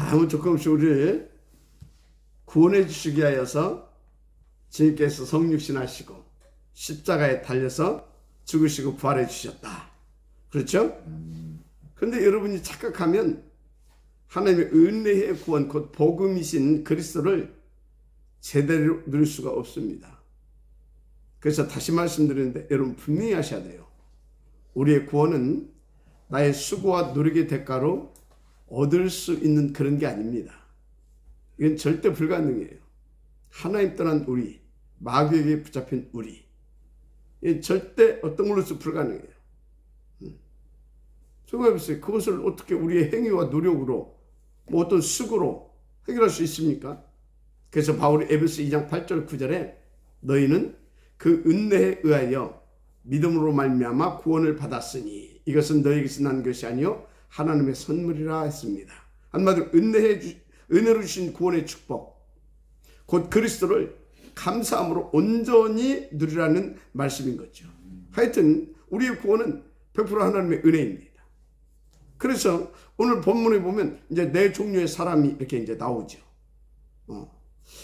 아무 조건 없이 우리를 구원해 주시기 위하여서 주님께서 성육신하시고 십자가에 달려서 죽으시고 부활해 주셨다. 그렇죠? 그런데 여러분이 착각하면 하나님의 은혜의 구원, 곧 복음이신 그리스도를 제대로 누릴 수가 없습니다. 그래서 다시 말씀드리는데 여러분 분명히 하셔야 돼요. 우리의 구원은 나의 수고와 노력의 대가로 얻을 수 있는 그런 게 아닙니다. 이건 절대 불가능해요. 하나님 떠난 우리, 마귀에게 붙잡힌 우리, 이건 절대 어떤 걸로서 불가능해요. 생각해보세요. 그것을 어떻게 우리의 행위와 노력으로 뭐 어떤 수고로 해결할 수 있습니까? 그래서 바울이 에베소 2장 8절 9절에 너희는 그 은혜에 의하여 믿음으로 말미암아 구원을 받았으니 이것은 너희에게서 난 것이 아니요 하나님의 선물이라 했습니다. 한마디로 은혜로 주신 구원의 축복, 곧 그리스도를 감사함으로 온전히 누리라는 말씀인 거죠. 하여튼 우리의 구원은 100% 하나님의 은혜입니다. 그래서 오늘 본문에 보면 이제 네 종류의 사람이 이렇게 이제 나오죠.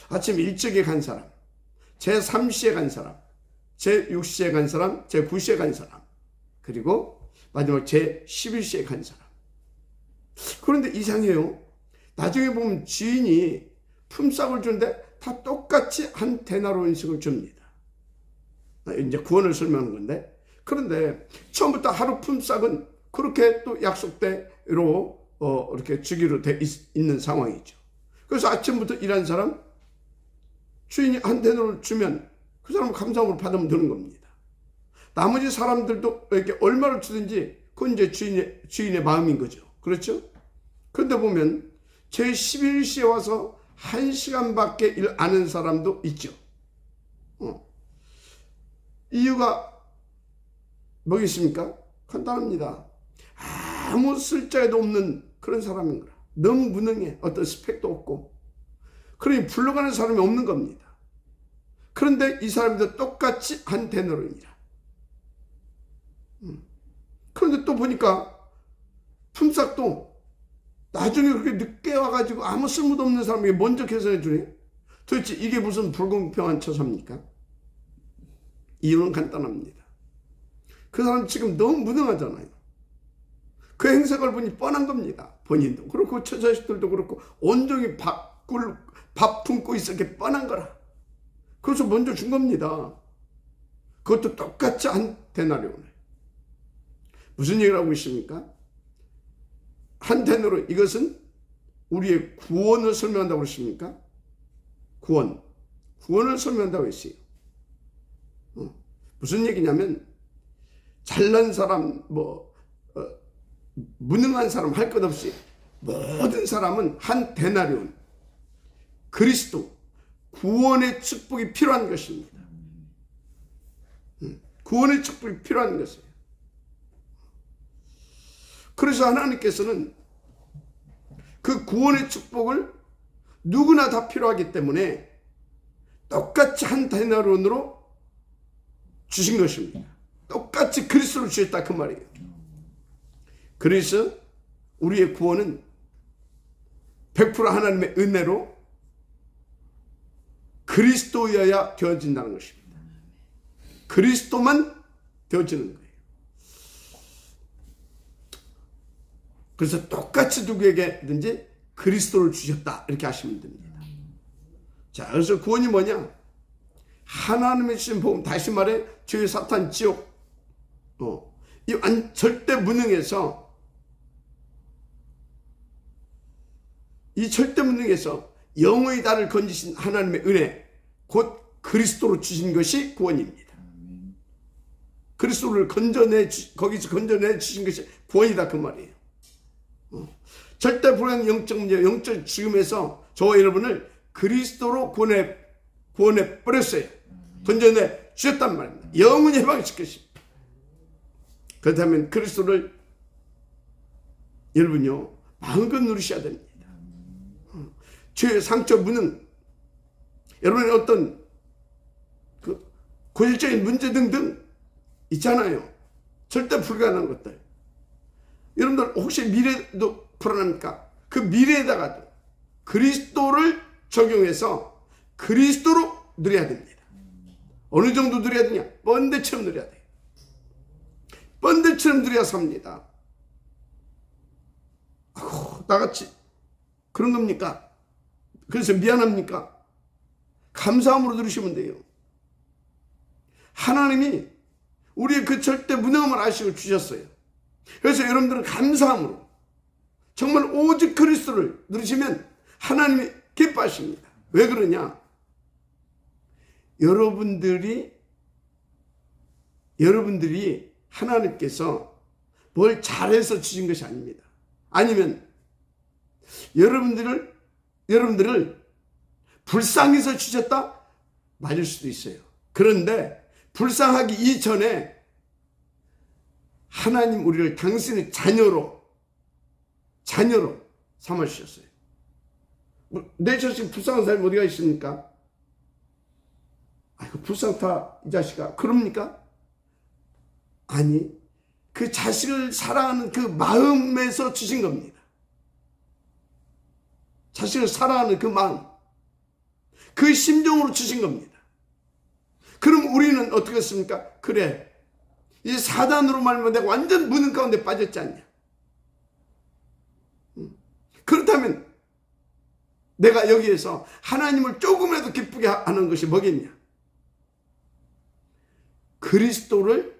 아침 일찍에 간 사람, 제3시에 간 사람, 제6시에 간 사람, 제9시에 간 사람, 그리고 마지막 제11시에 간 사람. 그런데 이상해요. 나중에 보면 주인이 품삯을 주는데 다 똑같이 한 데나리온씩을 줍니다. 이제 구원을 설명하는 건데, 그런데 처음부터 하루 품삯은 그렇게 또 약속대로 이렇게 주기로 돼 있는 상황이죠. 그래서 아침부터 일한 사람, 주인이 한 데나리온을 주면 그 사람은 감사함으로 받으면 되는 겁니다. 나머지 사람들도 이렇게 얼마를 주든지 그건 이제 주인의 마음인 거죠. 그렇죠? 그런데 보면 제11시에 와서 1시간밖에 일 안 하는 사람도 있죠. 이유가 뭐겠습니까? 간단합니다. 아무 쓸데도 없는 그런 사람인 거라. 너무 무능해. 어떤 스펙도 없고. 그러니 불러가는 사람이 없는 겁니다. 그런데 이 사람도 똑같이 한 데나리온이라. 그런데 또 보니까 품삯도 나중에 그렇게 늦게 와가지고 아무 쓸모도 없는 사람에게 먼저 계산해 주네. 도대체 이게 무슨 불공평한 처사입니까? 이유는 간단합니다. 그 사람 지금 너무 무능하잖아요. 그 행색을 보니 뻔한 겁니다. 본인도 그렇고 처자식들도 그렇고 온종일 밥 품고 있을 게 뻔한 거라. 그래서 먼저 준 겁니다. 그것도 똑같이 한 데나리온을. 무슨 얘기를 하고 있습니까? 한 데나리온, 이것은 우리의 구원을 설명한다고 그러십니까? 구원을 설명한다고 했어요. 무슨 얘기냐면 잘난 사람, 무능한 사람 할 것 없이 모든 사람은 한 데나리온, 그리스도, 구원의 축복이 필요한 것입니다. 구원의 축복이 필요한 것이에요. 그래서 하나님께서는 그 구원의 축복을 누구나 다 필요하기 때문에 똑같이 한 데나리온으로 주신 것입니다. 똑같이 그리스도를 주셨다 그 말이에요. 그래서 우리의 구원은 100% 하나님의 은혜로 그리스도여야 되어진다는 것입니다. 그리스도만 되어지는 거예요. 그래서 똑같이 누구에게든지 그리스도를 주셨다 이렇게 하시면 됩니다. 자, 그래서 구원이 뭐냐? 하나님의 주신 복음, 다시 말해 죄, 사탄, 지옥, 이 절대 무능해서, 이 절대 무능해서 영원히 나를 건지신 하나님의 은혜, 곧 그리스도로 주신 것이 구원입니다. 그리스도를 거기서 건져내 주신 것이 구원이다 그 말이에요. 절대 불가능 영적 문제, 영적 죽음에서 저와 여러분을 그리스도로 구원해 버렸어요. 건져내 주셨단 말입니다. 영원히 해방시켰습니다. 그렇다면 그리스도를 여러분요 마음껏 누리셔야 됩니다. 죄의 상처, 무능, 여러분의 어떤 그 고질적인 문제 등등 있잖아요. 절대 불가능한 것들. 여러분들 혹시 미래도 불안합니까? 그 미래에다가도 그리스도를 적용해서 그리스도로 누려야 됩니다. 어느 정도 누려야 되냐? 번데처럼 누려야 돼요. 번데처럼 누려야 삽니다. 나같이 그런 겁니까? 그래서 미안합니까? 감사함으로 누리시면 돼요. 하나님이 우리의 그 절대 무능함을 아시고 주셨어요. 그래서 여러분들은 감사함으로 정말 오직 그리스도를 누리시면 하나님이 기뻐하십니다. 왜 그러냐? 여러분들이 하나님께서 뭘 잘해서 주신 것이 아닙니다. 아니면 여러분들을 불쌍해서 주셨다? 맞을 수도 있어요. 그런데 불쌍하기 이전에 하나님 우리를 당신의 자녀로 삼아주셨어요. 내 자식 불쌍한 사람이 어디가 있습니까? 아이고 불쌍하다 이 자식아 그럽니까? 아니 그 자식을 사랑하는 그 마음에서 주신 겁니다. 자식을 사랑하는 그 마음, 그 심정으로 주신 겁니다. 그럼 우리는 어떻게 했습니까? 그래 이 사단으로 말하면 내가 완전 무능 가운데 빠졌지 않냐? 그렇다면 내가 여기에서 하나님을 조금이라도 기쁘게 하는 것이 뭐겠냐? 그리스도를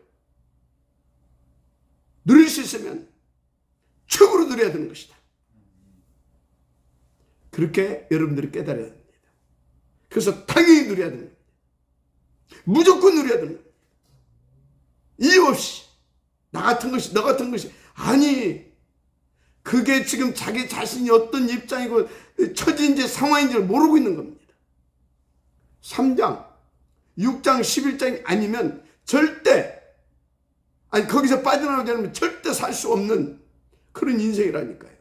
누릴 수 있으면 축으로 누려야 되는 것이다. 그렇게 여러분들이 깨달아야 됩니다. 그래서 당연히 누려야 됩니다. 무조건 누려야 됩니다. 이유 없이 나 같은 것이 너 같은 것이 아니 그게 지금 자기 자신이 어떤 입장이고 처지인지 상황인지를 모르고 있는 겁니다. 3장 6장 11장이 아니면 절대 거기서 빠져나오지 않으면 절대 살 수 없는 그런 인생이라니까요.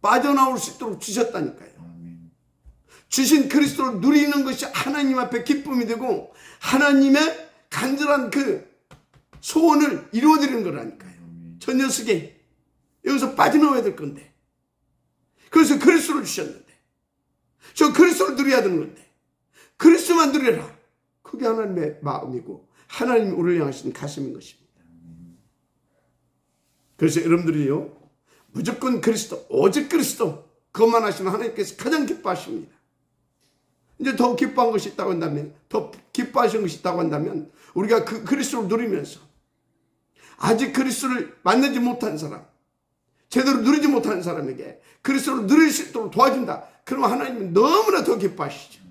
빠져나올 수 있도록 주셨다니까요. 주신 그리스도를 누리는 것이 하나님 앞에 기쁨이 되고 하나님의 간절한 그 소원을 이루어드리는 거라니까요. 저 녀석이 여기서 빠져나와야 될 건데 그래서 그리스도를 주셨는데 저 그리스도를 누려야 되는 건데 그리스도만 누려라. 그게 하나님의 마음이고 하나님이 우리를 향하신 가슴인 것입니다. 그래서 여러분들이요 무조건 그리스도 오직 그리스도 그것만 하시면 하나님께서 가장 기뻐하십니다. 이제 더 기뻐한 것이 있다고 한다면 더 기뻐하신 것이 있다고 한다면 우리가 그 그리스도를 누리면서 아직 그리스도를 만나지 못한 사람 제대로 누리지 못하는 사람에게 그리스도를 누릴 수 있도록 도와준다. 그러면 하나님은 너무나 더 기뻐하시죠.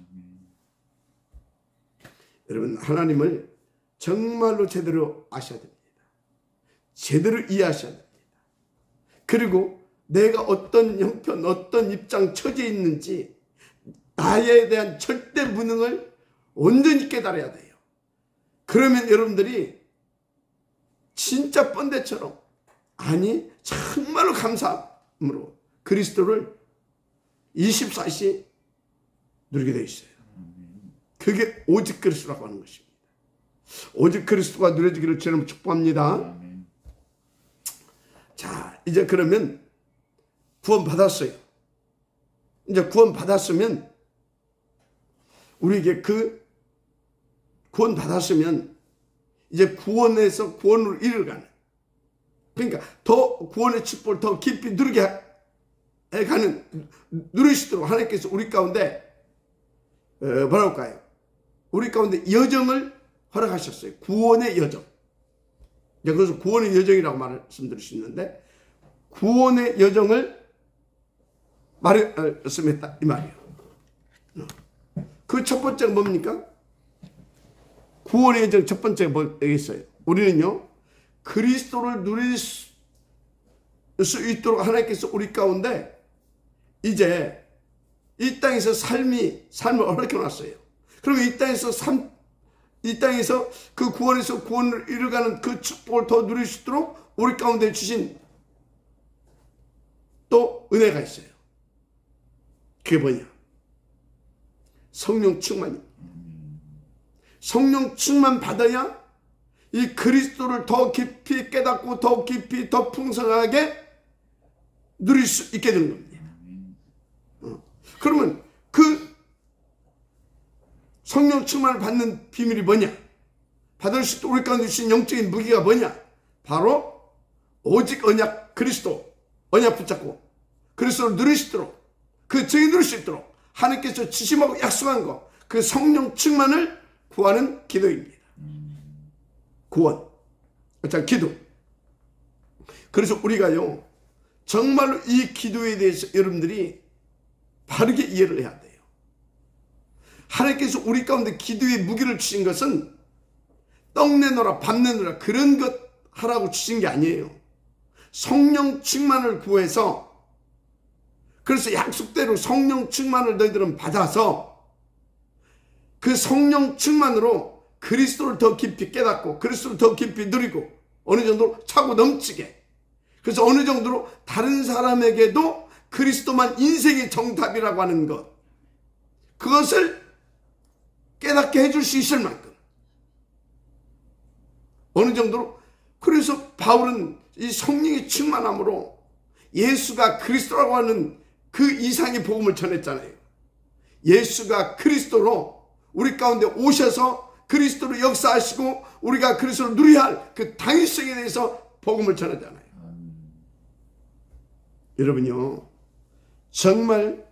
여러분 하나님을 정말로 제대로 아셔야 됩니다. 제대로 이해하셔야 됩니다. 그리고 내가 어떤 형편 어떤 입장 처지에 있는지 나에 대한 절대 무능을 온전히 깨달아야 돼요. 그러면 여러분들이 진짜 번데처럼 아니 정말로 감사함으로 그리스도를 24시 누리게 되어 있어요. 그게 오직 그리스도라고 하는 것입니다. 오직 그리스도가 누려지기를 주님 축복합니다. 자 이제 그러면 구원 받았어요. 이제 구원 받았으면 우리에게 그 구원 받았으면 이제 구원에서 구원으로 이르가는 그러니까 더 구원의 축복을 더 깊이 누리게 가는 누리시도록 하나님께서 우리 가운데 뭐라고 할까요? 우리 가운데 여정을 허락하셨어요. 구원의 여정. 그래서 구원의 여정이라고 말씀드릴 수 있는데 구원의 여정을 말씀했다 이 말이에요. 그 첫 번째가 뭡니까? 구원의 여정 첫 번째가 뭐겠어요? 우리는요 그리스도를 누릴 수 있도록 하나님께서 우리 가운데 이제 이 땅에서 삶을 허락해놨어요. 그러면 이 땅에서 그 구원에서 구원을 이루어가는 그 축복을 더 누릴 수 있도록 우리 가운데 주신 또 은혜가 있어요. 그게 뭐냐? 성령 충만입니다. 성령 충만 받아야 이 그리스도를 더 깊이 깨닫고 더 깊이 더 풍성하게 누릴 수 있게 되는 겁니다. 그러면 그 성령 충만을 받는 비밀이 뭐냐? 받을 수 있도록 우리 가운데 주신 영적인 무기가 뭐냐? 바로 오직 언약 그리스도, 언약 붙잡고 그리스도를 누릴 수 있도록, 그 증인 누릴 수 있도록 하나님께서 지심하고 약속한 것, 그 성령 충만을 구하는 기도입니다. 구원, 자, 기도. 그래서 우리가요, 정말로 이 기도에 대해서 여러분들이 바르게 이해를 해야 돼요. 하나님께서 우리 가운데 기도의 무기를 주신 것은 떡 내놓으라, 밥 내놓으라 그런 것 하라고 주신 게 아니에요. 성령 충만을 구해서, 그래서 약속대로 성령 충만을 너희들은 받아서 그 성령 충만으로 그리스도를 더 깊이 깨닫고 그리스도를 더 깊이 누리고 어느 정도로 차고 넘치게, 그래서 어느 정도로 다른 사람에게도 그리스도만 인생의 정답이라고 하는 것, 그것을 깨닫게 해줄 수 있을 만큼 어느 정도로. 그래서 바울은 이 성령의 충만함으로 예수가 그리스도라고 하는 그 이상의 복음을 전했잖아요. 예수가 그리스도로 우리 가운데 오셔서 그리스도로 역사하시고 우리가 그리스도를 누려야 할 그 당위성에 대해서 복음을 전하잖아요. 여러분요, 정말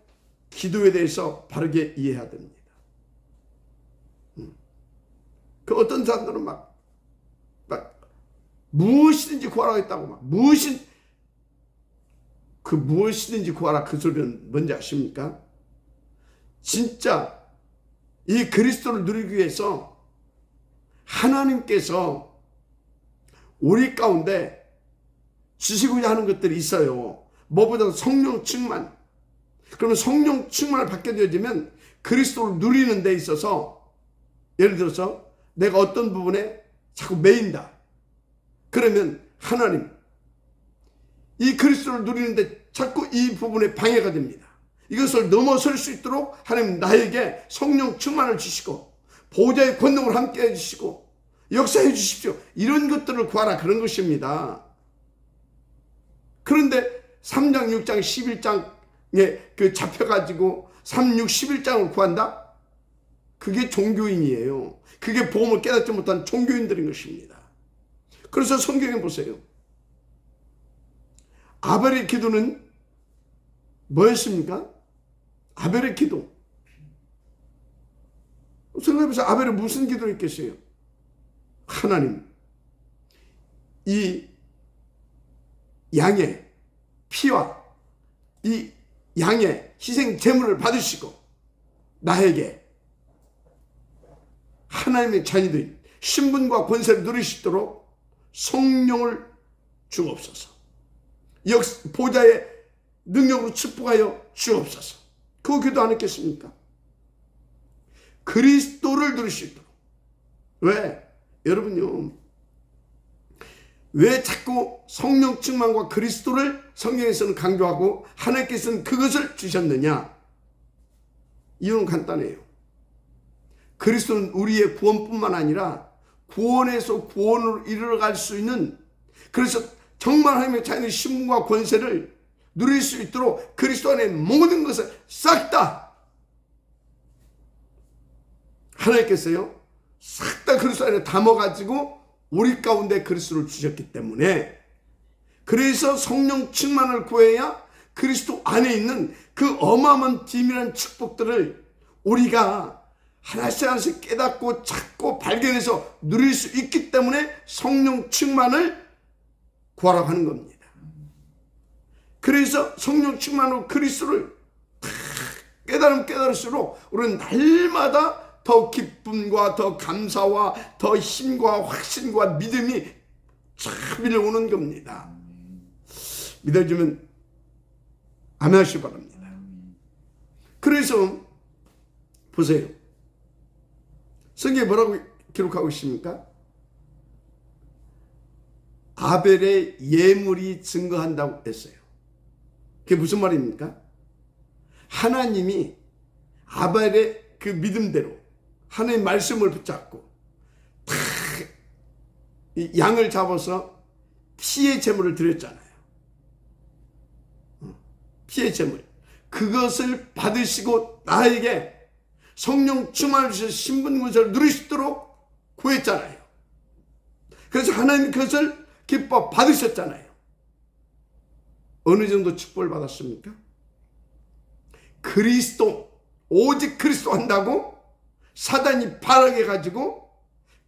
기도에 대해서 바르게 이해해야 됩니다. 그 어떤 사람들은 막 무엇이든지 구하라고 했다고 무엇이든지 구하라 그 소리는 뭔지 아십니까? 진짜 이 그리스도를 누리기 위해서 하나님께서 우리 가운데 주시고자 하는 것들이 있어요. 무엇보다도 성령 충만. 그러면 성령 충만을 받게 되어지면 그리스도를 누리는 데 있어서, 예를 들어서 내가 어떤 부분에 자꾸 매인다. 그러면 하나님, 이 그리스도를 누리는데 자꾸 이 부분에 방해가 됩니다. 이것을 넘어설 수 있도록 하나님 나에게 성령 충만을 주시고 보좌의 권능을 함께 해주시고 역사해 주십시오. 이런 것들을 구하라, 그런 것입니다. 그런데 3장, 6장, 11장에 그 잡혀가지고 3, 6, 11장을 구한다? 그게 종교인이에요. 그게 복음을 깨닫지 못한 종교인들인 것입니다. 그래서 성경에 보세요. 아벨의 기도는 뭐였습니까? 아벨의 기도. 생각해보세요. 아벨은 무슨 기도를 했겠어요? 하나님, 이 양의 피와 이 양의 희생 제물을 받으시고 나에게 하나님의 자녀들인 신분과 권세를 누리시도록 성령을 주옵소서. 보좌의 능력으로 축복하여 주옵소서. 그 기도 안 했겠습니까? 그리스도를 누릴 수 있도록. 왜? 여러분요, 왜 자꾸 성령 충만과 그리스도를 성경에서는 강조하고 하나님께서는 그것을 주셨느냐? 이유는 간단해요. 그리스도는 우리의 구원뿐만 아니라 구원에서 구원으로 이르러갈 수 있는, 그래서 정말 하나님의 자녀의 신분과 권세를 누릴 수 있도록 그리스도 안에 모든 것을 싹 다 하나님께서요 싹 다 그리스도 안에 담아가지고 우리 가운데 그리스도를 주셨기 때문에, 그래서 성령 충만을 구해야 그리스도 안에 있는 그 어마어마한 비밀한 축복들을 우리가 하나씩 하나씩 깨닫고 찾고 발견해서 누릴 수 있기 때문에 성령 충만을 구하라고 하는 겁니다. 그래서 성령 충만으로 그리스도를 깨달으면 깨달을수록 우리는 날마다 더 기쁨과 더 감사와 더 힘과 확신과 믿음이 쫙 밀려오는 겁니다. 믿어주면 아멘 하시기 바랍니다. 그래서 보세요. 성경에 뭐라고 기록하고 있습니까? 아벨의 예물이 증거한다고 했어요. 그게 무슨 말입니까? 하나님이 아벨의 그 믿음대로 하나님의 말씀을 붙잡고 이 양을 잡아서 피의 제물을 드렸잖아요. 피의 제물. 그것을 받으시고 나에게 성령 충만을 주셔서 신분군사를 누릴 수 있도록 구했잖아요. 그래서 하나님 그것을 기뻐 받으셨잖아요. 어느 정도 축복을 받았습니까? 그리스도, 오직 그리스도 한다고 사단이 발악해 가지고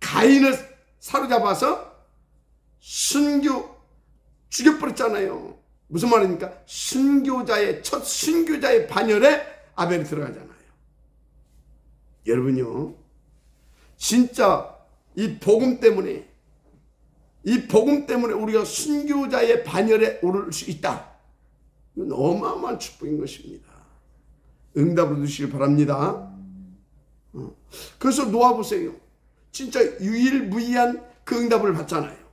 가인을 사로잡아서 죽여버렸잖아요. 무슨 말입니까? 첫 순교자의 반열에 아벨이 들어가잖아요. 여러분요, 진짜 이 복음 때문에 우리가 순교자의 반열에 오를 수 있다. 이건 어마어마한 축복인 것입니다. 응답을 주시길 바랍니다. 그래서 놓아보세요. 진짜 유일무이한 그 응답을 받잖아요.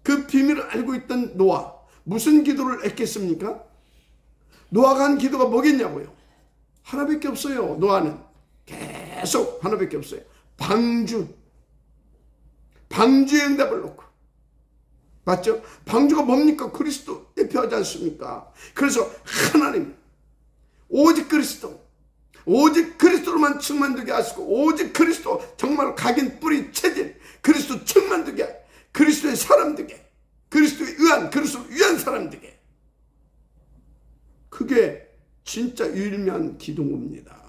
그 비밀을 알고 있던 노아, 무슨 기도를 했겠습니까? 노아가 한 기도가 뭐겠냐고요? 하나밖에 없어요. 노아는 계속 하나밖에 없어요. 방주의 응답을 놓고. 맞죠? 방주가 뭡니까? 그리스도 대표하지 않습니까? 그래서 하나님, 오직 그리스도로만 충만되게 하시고, 오직 그리스도, 정말 각인 뿌리 체질, 그리스도 충만되게, 그리스도의 사람 되게, 그리스도에 의한, 그리스도를 위한 사람 되게. 그게 진짜 유일무이한 기도인 겁니다.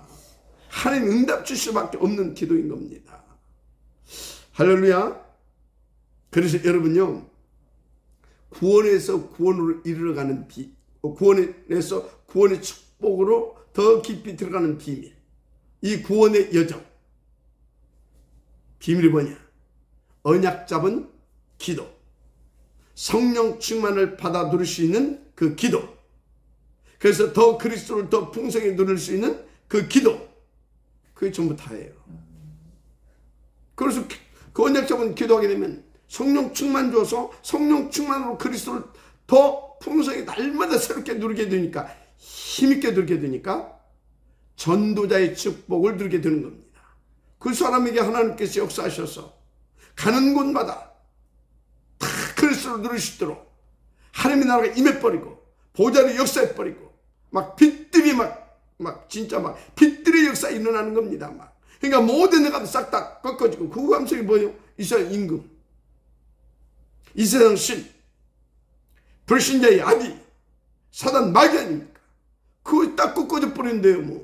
하나님 응답 주실 수밖에 없는 기도인 겁니다. 할렐루야. 그래서 여러분요, 구원에서 구원으로 이르러가는 구원에서 구원의 축복으로 더 깊이 들어가는 비밀, 이 구원의 여정, 비밀이 뭐냐? 언약 잡은 기도, 성령 충만을 받아 누릴 수 있는 그 기도, 그래서 더 그리스도를 더 풍성히 누릴 수 있는 그 기도, 그게 전부 다예요. 그래서 그 언약 잡은 기도하게 되면 성령 충만 줘서 성령 충만으로 그리스도를 더 풍성히 날마다 새롭게 누리게 되니까, 힘있게 누리게 되니까 전도자의 축복을 누리게 되는 겁니다. 그 사람에게 하나님께서 역사하셔서 가는 곳마다 다 그리스도를 누릴 수 있도록 하나님의 나라가 임해버리고 보좌를 역사해버리고 막 빛들이 진짜 빛들의 역사 일어나는 겁니다. 그러니까 모든 데가 싹 다 꺾어지고, 그 감성이 뭐예요? 이 세상 임금, 이 세상 신, 불신자의 아비, 사단 마귀 아닙니까? 그거 딱 꺾어져 버린대요.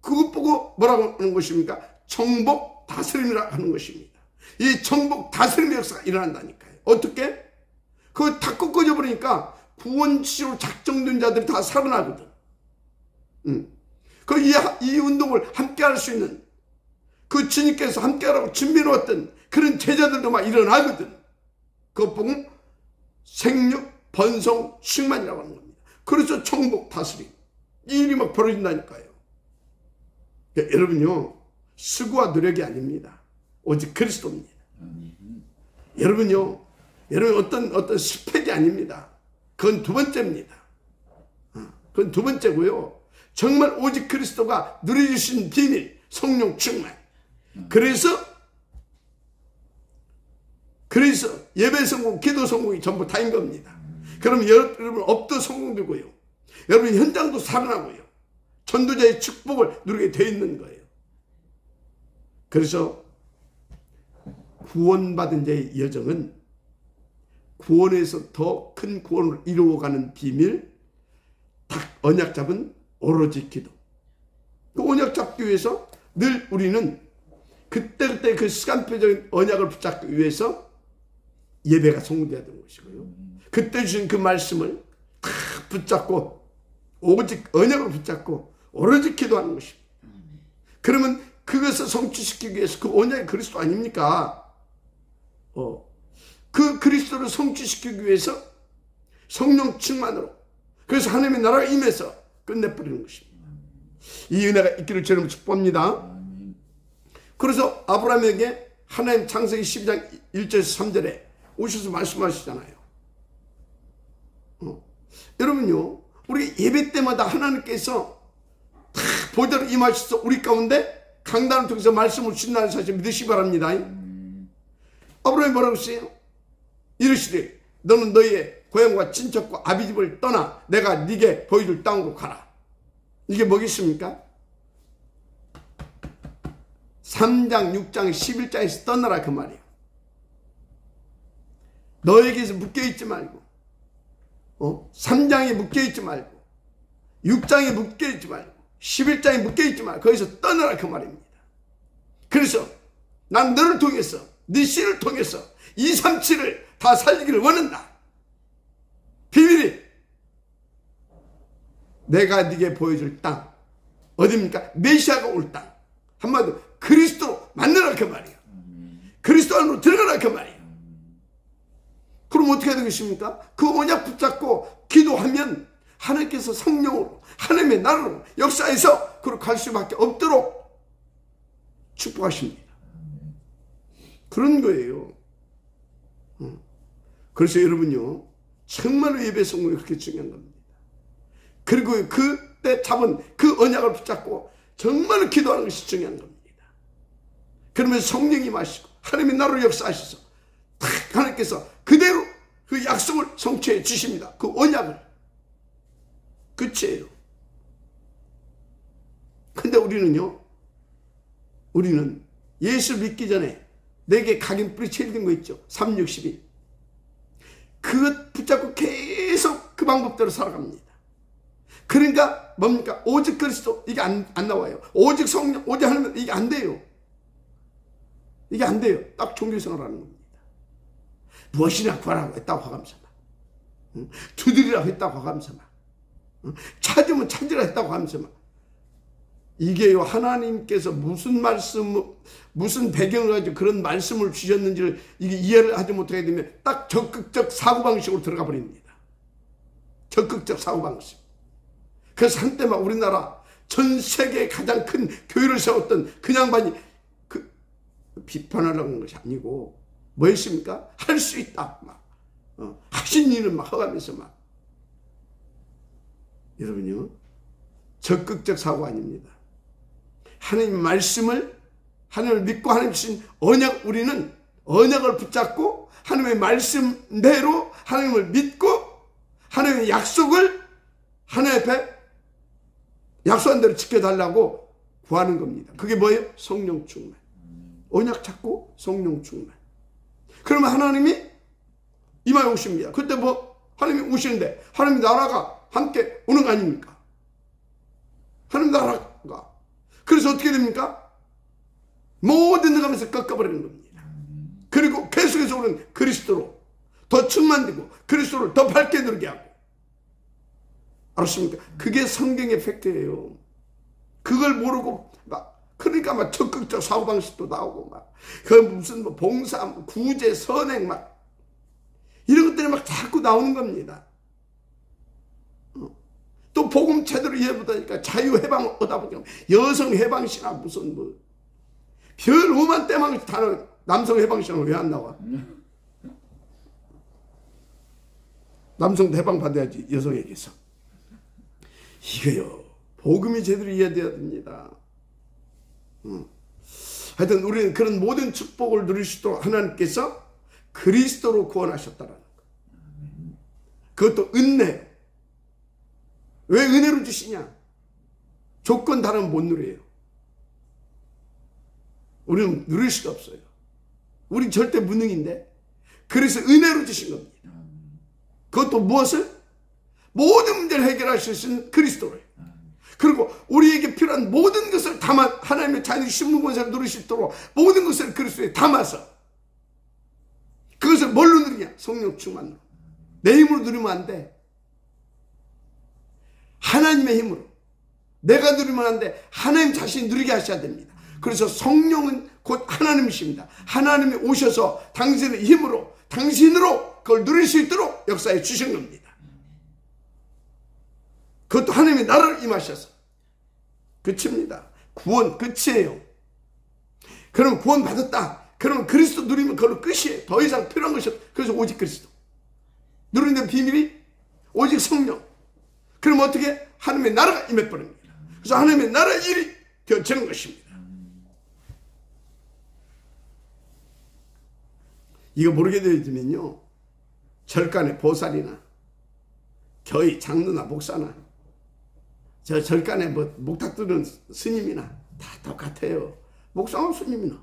그것 보고 뭐라고 하는 것입니까? 정복 다스림이라 하는 것입니다. 이 정복 다스림의 역사가 일어난다니까요. 어떻게? 그거 다 꺾어져 버리니까 구원치로 작정된 자들이 다 살아나거든. 이 운동을 함께 할 수 있는, 그 주님께서 함께 하라고 준비해놓았던 그런 제자들도 막 일어나거든. 그것 보고 생육, 번성, 충만이라고 하는 겁니다. 그래서 정복, 다스림, 이 일이 막 벌어진다니까요. 그러니까 여러분요, 수고와 노력이 아닙니다. 오직 그리스도입니다. 여러분 어떤 스펙이 아닙니다. 그건 두 번째입니다. 그건 두 번째고요. 정말 오직 그리스도가 누려주신 비밀, 성령 충만. 그래서 예배 성공, 기도 성공이 전부 다인 겁니다. 그럼 여러분 업도 성공되고요. 여러분 현장도 살아나고요. 전도자의 축복을 누리게 되어 있는 거예요. 그래서 구원받은 자의 여정은 구원에서 더 큰 구원을 이루어가는 비밀, 딱 언약 잡은 오로지 기도. 그 언약 잡기 위해서 늘 우리는 그때그때 그 시간표적인 언약을 붙잡기 위해서 예배가 성공돼야 되는 것이고요. 그때 주신 그 말씀을 다 붙잡고 오직 언약을 붙잡고 오로지 기도하는 것입니다. 그러면 그것을 성취시키기 위해서 그 언약이 그리스도 아닙니까? 그 그리스도를 성취시키기 위해서 성령 충만으로, 그래서 하나님의 나라가 임해서 끝내버리는 것입니다. 이 은혜가 있기를 저는 축복합니다. 그래서 아브라함에게 하나님 창세기 12장 1절에서 3절에 오셔서 말씀하시잖아요. 여러분요, 우리 예배 때마다 하나님께서 다 보좌로 임하셔서 우리 가운데 강단을 통해서 말씀을 주신다는 사실 믿으시기 바랍니다. 아브라함이 뭐라고 했어요? 이르시되 너는 너희의 고향과 친척과 아비집을 떠나 내가 네게 보여줄 땅으로 가라. 이게 뭐겠습니까? 3장, 6장, 11장에서 떠나라 그 말이에요. 너에게서 묶여있지 말고 3장에 묶여있지 말고 6장에 묶여있지 말고 11장에 묶여있지 말고 거기서 떠나라 그 말입니다. 그래서 난 너를 통해서 네 씨를 통해서 237을 다 살리기를 원한다. 비밀이 내가 네게 보여줄 땅 어디입니까? 메시아가 올 땅. 한마디로 그리스도로 만나라 그 말이에요. 그리스도 안으로 들어가라 그 말이에요. 그럼 어떻게 되겠습니까? 그 언약 붙잡고 기도하면 하나님께서 성령으로 하나님의 나라로 역사에서 그로 갈 수밖에 없도록 축복하십니다. 그런 거예요. 그래서 여러분요, 정말로 예배 성공이 그렇게 중요한 겁니다. 그리고 그때 잡은 그 언약을 붙잡고 정말로 기도하는 것이 중요한 겁니다. 그러면 성령이 마시고 하나님의 나라로 역사하셔서 탁 하나님께서 그대로 그 약속을 성취해 주십니다. 그 언약을. 끝이에요. 근데 우리는요, 우리는 예수 믿기 전에 내게 각인 뿌리 채워진 거 있죠. 362. 그것 붙잡고 계속 그 방법대로 살아갑니다. 그러니까 뭡니까? 오직 그리스도 이게 안 나와요. 오직 성령, 오직 하나님 이게 안 돼요. 이게 안 돼요. 딱 종교생활 하는 겁니다. 무엇이나 구하라고 했다고 화감사마. 두드리라고 했다고 화감사마. 찾으면 찾으라 했다고 화감사마. 이게요, 하나님께서 무슨 말씀, 무슨 배경을 가지고 그런 말씀을 주셨는지를 이게 이해를 하지 못하게 되면 딱 적극적 사고방식으로 들어가 버립니다. 적극적 사고방식. 그래서 한때 막 우리나라 전 세계에 가장 큰 교회를 세웠던 그 양반이 그 비판하려고 하는 것이 아니고 뭐였습니까? 할 수 있다. 막. 하신 일은 막 허가면서 막. 여러분요, 적극적 사고 아닙니다. 하나님의 말씀을, 하나님을 믿고 하나님 주신 언약, 우리는 언약을 붙잡고 하나님의 말씀대로 하나님을 믿고 하나님의 약속을 하나님 앞에 약속한 대로 지켜달라고 구하는 겁니다. 그게 뭐예요? 성령 충만. 언약 찾고 성령 충만. 그러면 하나님이 이마에 오십니다. 그때 뭐 하나님이 오시는데 하나님 나라가 함께 오는 거 아닙니까? 하나님 나라가. 그래서 어떻게 됩니까? 모든 데가면서 꺾어버리는 겁니다. 그리고 계속해서 오는 그리스도로 더 충만되고 그리스도를 더 밝게 누르게 하고. 알았습니까? 그게 성경의 팩트예요. 그걸 모르고 막 그러니까 막 적극적 사고방식도 나오고 막 그 무슨 뭐 봉사, 구제, 선행 막 이런 것들이 막 자꾸 나오는 겁니다. 또 복음 제대로 이해 못하니까 자유해방 얻다 보니까 여성 해방시나 무슨 뭐 별 오만 때만 다른 남성 해방시는 왜 안 나와? 남성도 해방 받아야지 여성에게서. 이거요, 복음이 제대로 이해돼야 됩니다. 하여튼 우리는 그런 모든 축복을 누릴 수 있도록 하나님께서 그리스도로 구원하셨다라는 거. 그것도 은혜. 왜 은혜로 주시냐? 조건 다르면 못 누려요. 우리는 누릴 수가 없어요. 우린 절대 무능인데 그래서 은혜로 주신 겁니다. 그것도 무엇을? 모든 문제를 해결하실 수 있는 그리스도를. 그리고 우리에게 필요한 모든 것을 담아 하나님의 자녀 신분권세를 누릴 수 있도록 모든 것을 그리스도에 담아서 그것을 뭘로 누리냐? 성령 충만으로. 내 힘으로 누리면 안 돼. 하나님의 힘으로. 내가 누리면 안 돼. 하나님 자신이 누리게 하셔야 됩니다. 그래서 성령은 곧 하나님이십니다. 하나님이 오셔서 당신의 힘으로, 당신으로 그걸 누릴 수 있도록 역사해 주신 겁니다. 그것도 하나님이 나를 임하셔서. 끝입니다. 구원 끝이에요. 그러면 구원 받았다. 그러면 그리스도 누리면 그걸로 끝이에요. 더 이상 필요한 것이 없어요. 그래서 오직 그리스도. 누리는 비밀이 오직 성령. 그럼 어떻게? 하나님의 나라가 임해버립니다. 그래서 하나님의 나라의 일이 되어지는 것입니다. 이거 모르게 되어지면요, 절간의 보살이나 교회 장로나 목사나 저 절간에 뭐 목탁 두는 스님이나 다 똑같아요. 목사나 스님이나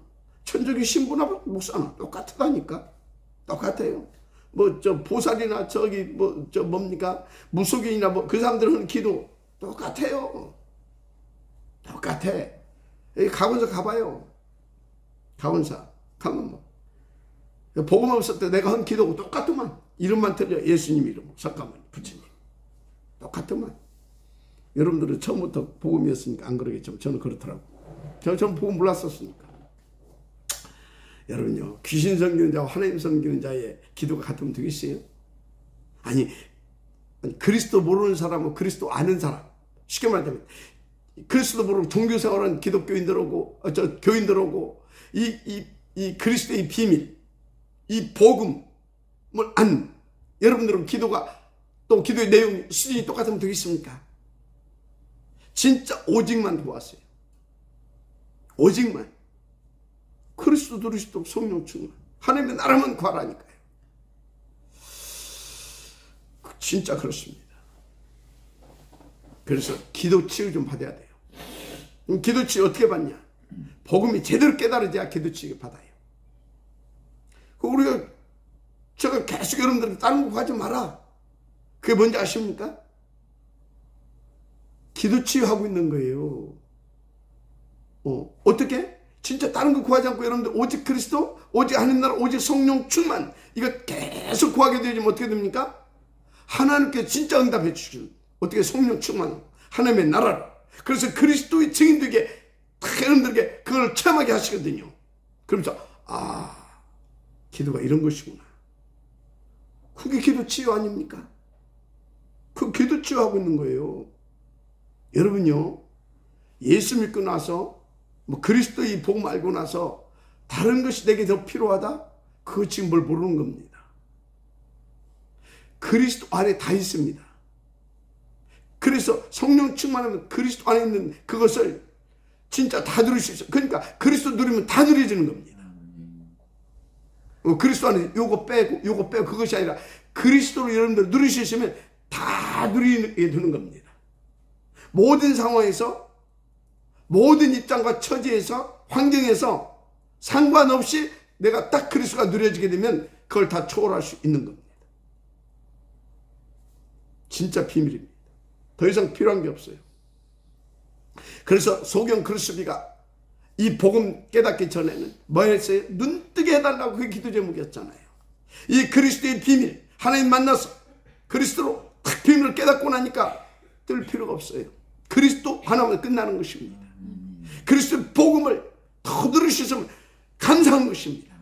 천주교 신부나 목사나 똑같다니까. 똑같아요. 뭐 저 보살이나 저기 뭐 저 뭡니까 무속인이나 뭐 그 사람들 하는 기도 똑같아요. 똑같아. 여기 가본사 가봐요. 가본사 가면 뭐 복음 없을 때 내가 한 기도고 똑같더만. 이름만 틀려. 예수님 이름, 잠깐만 부처님 똑같더만. 여러분들은 처음부터 복음이었으니까 안 그러겠지만 저는 그렇더라고. 저는 복음 몰랐었으니까. 여러분요, 귀신 섬기는 자와 하나님 섬기는 자의 기도가 같으면 되겠어요? 아니 그리스도 모르는 사람은 그리스도 아는 사람, 쉽게 말하자면 그리스도 모르는 종교생활하는 기독교인들하고 저 교인들하고 이 그리스도의 비밀, 이 복음을 안 여러분들은 기도가 또 기도의 내용 수준이 똑같으면 되겠습니까? 진짜 오직만 도왔어요. 오직만. 그리스도 누리시도록 성령 충만. 하나님의 나라만 구하라니까요. 진짜 그렇습니다. 그래서 기도 치유 좀 받아야 돼요. 기도 치유 어떻게 받냐? 복음이 제대로 깨달아져야 기도 치유 받아요. 우리가 제가 계속 여러분들한테 다른 거 구하지 마라. 그게 뭔지 아십니까? 기도 치유하고 있는 거예요. 어떻게? 진짜 다른 거 구하지 않고 여러분들 오직 그리스도, 오직 하나님 나라, 오직 성령 충만, 이거 계속 구하게 되면 어떻게 됩니까? 하나님께 진짜 응답해 주시는, 어떻게 성령 충만, 하나님의 나라를. 그래서 그리스도의 증인들에게 여러분들에게 그걸 체험하게 하시거든요. 그러면서 기도가 이런 것이구나. 그게 기도 치유 아닙니까? 그 기도 치유하고 있는 거예요. 여러분요, 예수 믿고 나서 뭐 그리스도의 복음 알고 나서 다른 것이 내게 더 필요하다? 그거 지금 뭘 모르는 겁니다. 그리스도 안에 다 있습니다. 그래서 성령 충만하면 그리스도 안에 있는 그것을 진짜 다 누릴 수 있어요. 그러니까 그리스도 누리면 다 누려지는 겁니다. 그리스도 안에 요거 빼고 그것이 아니라 그리스도로 여러분들 누릴 수 있으면 다 누리게 되는 겁니다. 모든 상황에서, 모든 입장과 처지에서, 환경에서 상관없이 내가 딱 그리스도가 누려지게 되면 그걸 다 초월할 수 있는 겁니다. 진짜 비밀입니다. 더 이상 필요한 게 없어요. 그래서 소경 그리스비가 이 복음 깨닫기 전에는 뭐 했어요? 눈 뜨게 해달라고 그게 기도 제목이었잖아요. 이 그리스도의 비밀, 하나님 만나서 그리스도로 딱 비밀을 깨닫고 나니까 뜰 필요가 없어요. 그리스도 하나만 끝나는 것입니다. 그리스도의 복음을 더 들을 수 있으면 감사한 것입니다.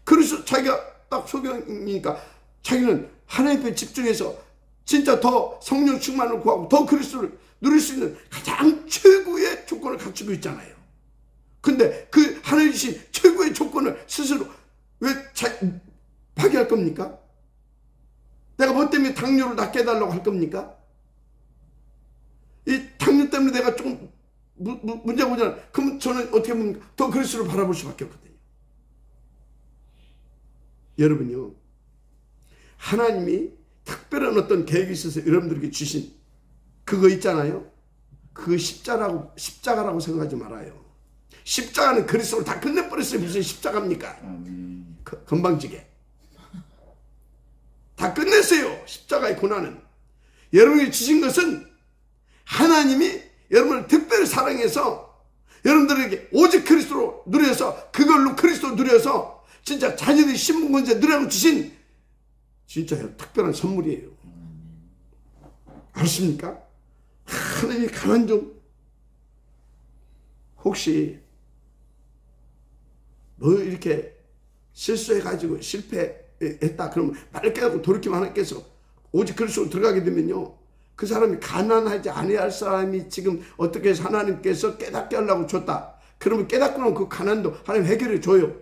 그래서 자기가 딱 소경이니까 자기는 하나님께 집중해서 진짜 더 성령 충만을 구하고 더 그리스도를 누릴 수 있는 가장 최고의 조건을 갖추고 있잖아요. 근데 그 하나님 주신 최고의 조건을 스스로 왜 파기할 겁니까? 내가 뭐 때문에 당뇨를 낫게 해달라고 할 겁니까? 이 당뇨 때문에 내가 조금 문제가 오잖아요. 그럼 저는 어떻게 보면 더 그리스도를 바라볼 수밖에 없거든요. 여러분요, 하나님이 특별한 어떤 계획이 있어서 여러분들에게 주신 그거 있잖아요. 그거 십자가라고 생각하지 말아요. 십자가는 그리스도를 다 끝내버렸어요. 무슨 십자가입니까? 건방지게 다 끝냈어요. 십자가의 고난은. 여러분이 주신 것은 하나님이 여러분을 특별히 사랑해서 여러분들에게 오직 그리스도로 누려서 그걸로 그리스도 누려서 진짜 자녀들이 신분권세 누려고 주신 진짜 특별한 선물이에요. 알았습니까? 하나님이 가만 좀, 혹시 뭐 이렇게 실수해가지고 실패했다 그러면 빨리 깨닫고 돌이키면 하나님께서 오직 그리스도로 들어가게 되면요, 그 사람이 가난하지 아니할 할 사람이 지금 어떻게 해서 하나님께서 깨닫게 하려고 줬다. 그러면 깨닫고 나면 그 가난도 하나님 해결해 줘요.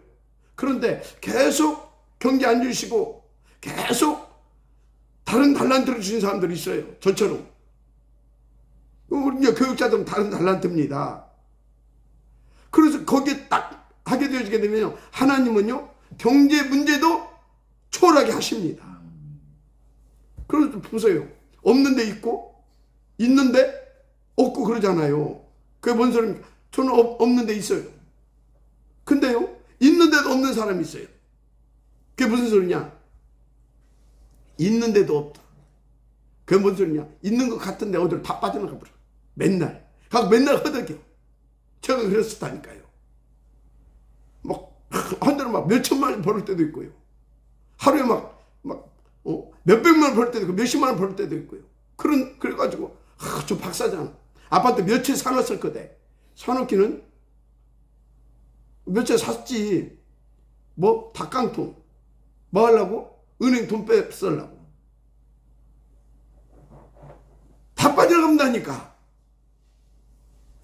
그런데 계속 경계 안 주시고 계속 다른 달란트를 주신 사람들이 있어요. 저처럼. 우리 교육자들은 다른 달란트입니다. 그래서 거기에 딱 하게 되어지게 되면요, 하나님은요 경제 문제도 초월하게 하십니다. 그래서 보세요. 없는데 있고 있는데 없고 그러잖아요. 그게 뭔 소리입니까? 저는 없는 데 있어요. 근데요, 있는데도 없는 사람이 있어요. 그게 무슨 소리냐? 있는데도 없다. 그게 뭔 소리냐? 있는 것 같은데 어디로 다 빠져나가 버려. 맨날. 가고 맨날 허덕여. 제가 그랬었다니까요. 한 달에 막 몇천만 원 벌을 때도 있고요. 하루에 몇백만 원 벌 때도 있고, 몇십만 원 벌 때도 있고요. 그래가지고, 저 박사장. 아파트 몇 채 사놨을 거대. 사놓기는 몇 채 샀지. 닭깡통. 뭐 하려고? 은행 돈 빼쓰려고. 다 빠져나간다니까.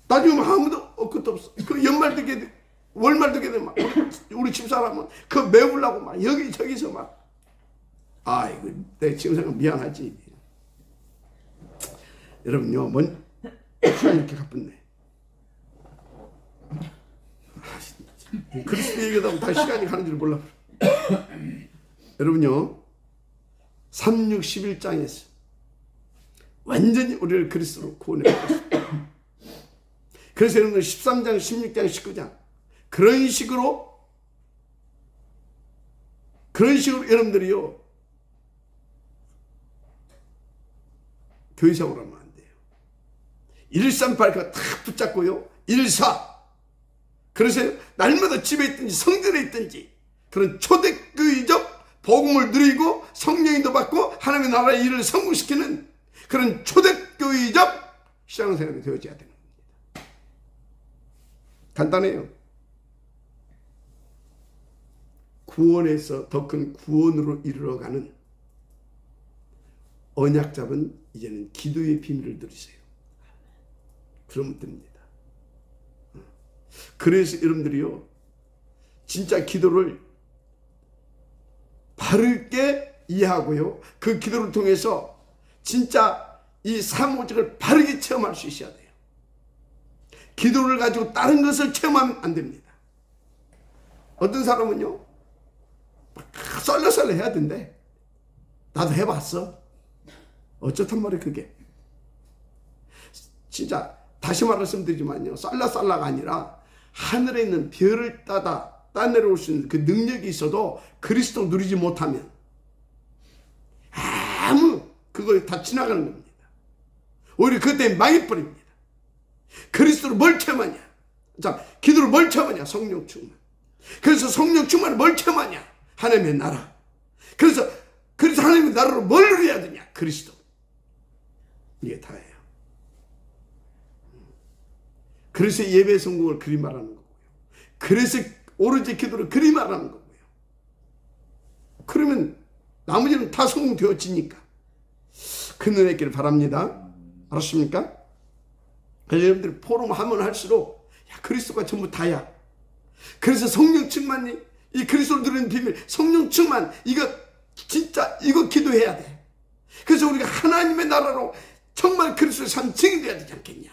나중에 아무도 끝도 없어. 그 연말 되게, 월말 되게 되면 우리 집사람은 그거 메우려고 막 여기저기서 막. 아이고, 내 지금 생각 미안하지. 여러분요, 이렇게 가뿐네. 그리스도 얘기하다 보면 다 시간이 가는 줄 몰라. 여러분요, 3, 6, 11장에서 완전히 우리를 그리스도로 구원해버렸습니다. 그래서 여러분들 13장, 16장, 19장 그런 식으로 여러분들이요, 교회생활 하면 안 돼요. 138 그거 다 붙잡고요, 14. 그래서 날마다 집에 있든지 성전에 있든지 그런 초대교회적 복음을 누리고 성령인도 받고 하나님의 나라의 일을 성공시키는 그런 초대교회적 신앙생활이 되어져야 되는 겁니다. 간단해요. 구원에서 더 큰 구원으로 이르러가는 언약 잡은 이제는 기도의 비밀을 누리세요. 그러면 됩니다. 그래서 여러분들이요, 진짜 기도를 바르게 이해하고요, 그 기도를 통해서 진짜 이 사모직을 바르게 체험할 수 있어야 돼요. 기도를 가지고 다른 것을 체험하면 안 됩니다. 어떤 사람은요, 썰렁썰렁 해야 된대. 나도 해봤어. 어쩌단 말이야 그게. 진짜 다시 말씀드리지만요, 쌀라쌀라가 아니라 하늘에 있는 별을 따내려올 수 있는 그 능력이 있어도 그리스도 누리지 못하면 그걸 다 지나가는 겁니다. 오히려 그때 망해버립니다. 그리스도를 뭘 체험하냐? 자, 기도를 뭘 체험하냐? 성령 충만. 그래서 성령 충만을 뭘 체험하냐? 하나님의 나라. 그래서 하나님의 나라로 뭘 누려야 되냐? 그리스도. 이게 다예요. 그래서 예배 성공을 그리 말하는 거고요. 그래서 오로지 기도를 그리 말하는 거고요. 그러면 나머지는 다 성공되어지니까. 그 눈에 있기를 바랍니다. 알았습니까? 그래서 여러분들이 포럼 하면 할수록 그리스도가 전부 다야. 그래서 성령 충만이, 이 그리스도를 누리는 비밀, 성령 충만, 이거 진짜 이거 기도해야 돼. 그래서 우리가 하나님의 나라로 정말 그리스도의 산 증이 돼야 되지 않겠냐.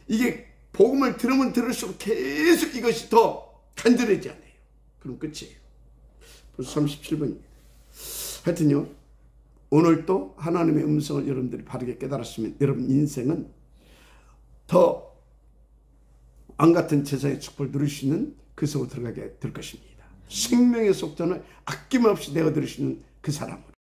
이게 복음을 들으면 들을수록 계속 이것이 더 간절해져야 돼요. 그럼 끝이에요. 벌써 37분입니다. 하여튼요, 오늘도 하나님의 음성을 여러분들이 바르게 깨달았으면 여러분 인생은 더 왕같은 제사의 축복을 누릴 수 있는 그 속으로 들어가게 될 것입니다. 생명의 속전을 아낌없이 내어드릴 수 있는 그 사람으로.